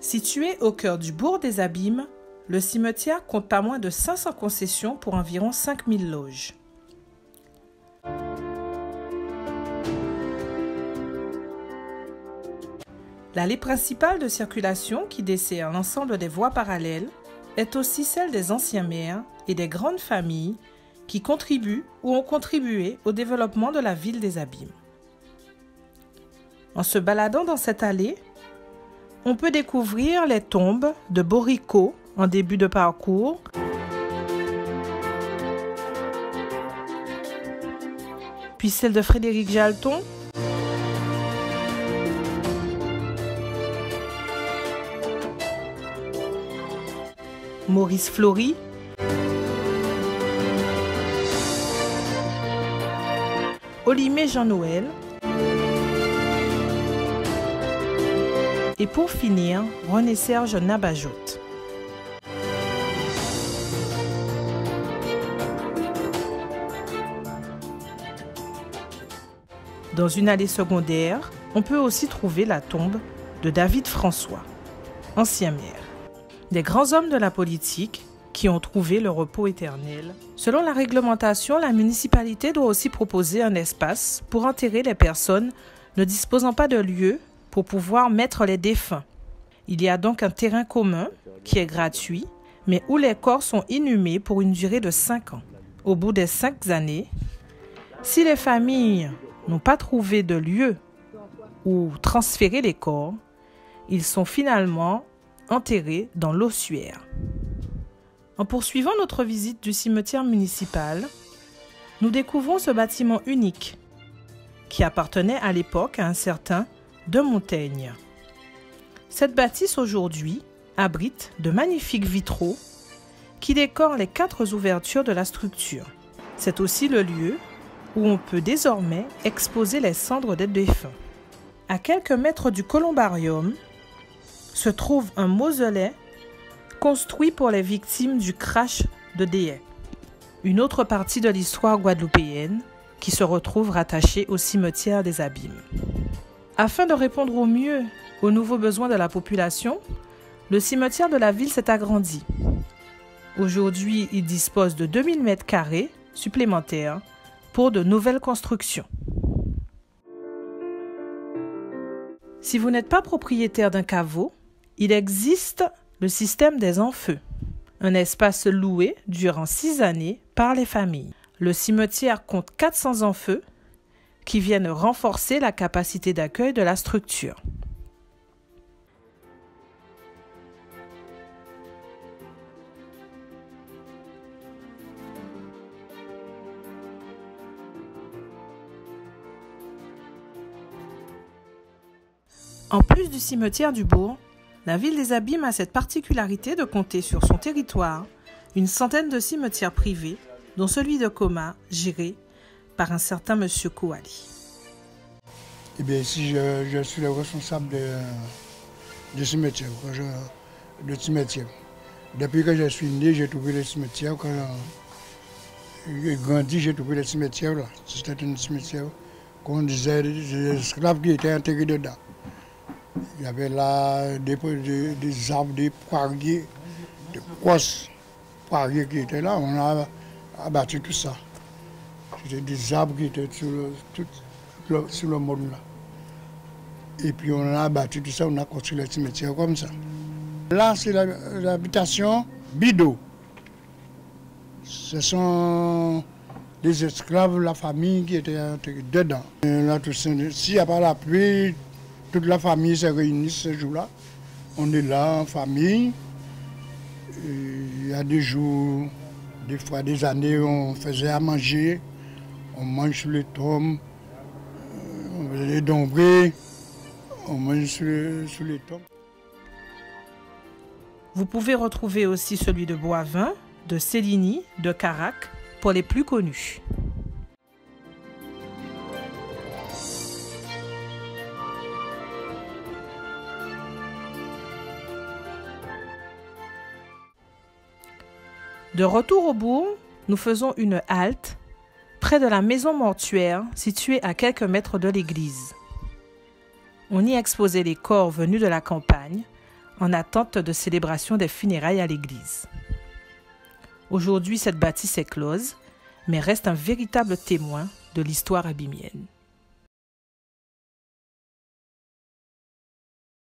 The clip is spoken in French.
Situé au cœur du bourg des Abîmes, le cimetière compte pas moins de 500 concessions pour environ 5000 loges. L'allée principale de circulation qui dessert l'ensemble des voies parallèles est aussi celle des anciens maires et des grandes familles qui contribuent ou ont contribué au développement de la ville des Abîmes. En se baladant dans cette allée, on peut découvrir les tombes de Boricaud en début de parcours, puis celle de Frédéric Jalton, Maurice Fleury, Olimé Jean-Noël, et pour finir, René-Serge Nabajote. Dans une allée secondaire, on peut aussi trouver la tombe de David François, ancien maire. Des grands hommes de la politique qui ont trouvé le repos éternel. Selon la réglementation, la municipalité doit aussi proposer un espace pour enterrer les personnes ne disposant pas de lieu pour pouvoir mettre les défunts. Il y a donc un terrain commun qui est gratuit, mais où les corps sont inhumés pour une durée de 5 ans. Au bout des 5 années, si les familles n'ont pas trouvé de lieu où transférer les corps, ils sont finalement enterrés dans l'ossuaire. En poursuivant notre visite du cimetière municipal, nous découvrons ce bâtiment unique qui appartenait à l'époque à un certain de Montaigne. Cette bâtisse aujourd'hui abrite de magnifiques vitraux qui décorent les 4 ouvertures de la structure. C'est aussi le lieu où on peut désormais exposer les cendres des défunts. À quelques mètres du columbarium se trouve un mausolée construit pour les victimes du crash de Déhay, une autre partie de l'histoire guadeloupéenne qui se retrouve rattachée au cimetière des Abîmes. Afin de répondre au mieux aux nouveaux besoins de la population, le cimetière de la ville s'est agrandi. Aujourd'hui, il dispose de 2000 m² supplémentaires pour de nouvelles constructions. Si vous n'êtes pas propriétaire d'un caveau, il existe le système des enfeux, un espace loué durant 6 années par les familles. Le cimetière compte 400 enfeux qui viennent renforcer la capacité d'accueil de la structure. En plus du cimetière du bourg, la ville des Abîmes a cette particularité de compter sur son territoire une centaine de cimetières privés, dont celui de Coma, géré par un certain monsieur Kouali. Eh bien, ici, je suis le responsable du cimetière, Depuis que je suis né, j'ai trouvé le cimetière. Quand j'ai grandi, j'ai trouvé le cimetière là. C'était un cimetière qu'on disait des esclaves qui étaient enterrés dedans. Il y avait là des arbres, des poiriers, des grosses poiriers qui étaient là. On a abattu tout ça. C'était des arbres qui étaient sur le monde là. Et puis on a abattu tout ça, on a construit le cimetière comme ça. Là, c'est l'habitation Bido. Ce sont des esclaves, la famille qui était dedans. S'il n'y a pas la pluie, toute la famille se réunit ce jour-là. On est là en famille. Il y a des jours, des fois des années, on faisait à manger. On mange sur les tombes, on faisait des dombrés, on mange sur les tombes. Vous pouvez retrouver aussi celui de Boivin, de Céligny, de Carac, pour les plus connus. De retour au bourg, nous faisons une halte près de la maison mortuaire située à quelques mètres de l'église. On y exposait les corps venus de la campagne en attente de célébration des funérailles à l'église. Aujourd'hui, cette bâtisse est close, mais reste un véritable témoin de l'histoire abimienne.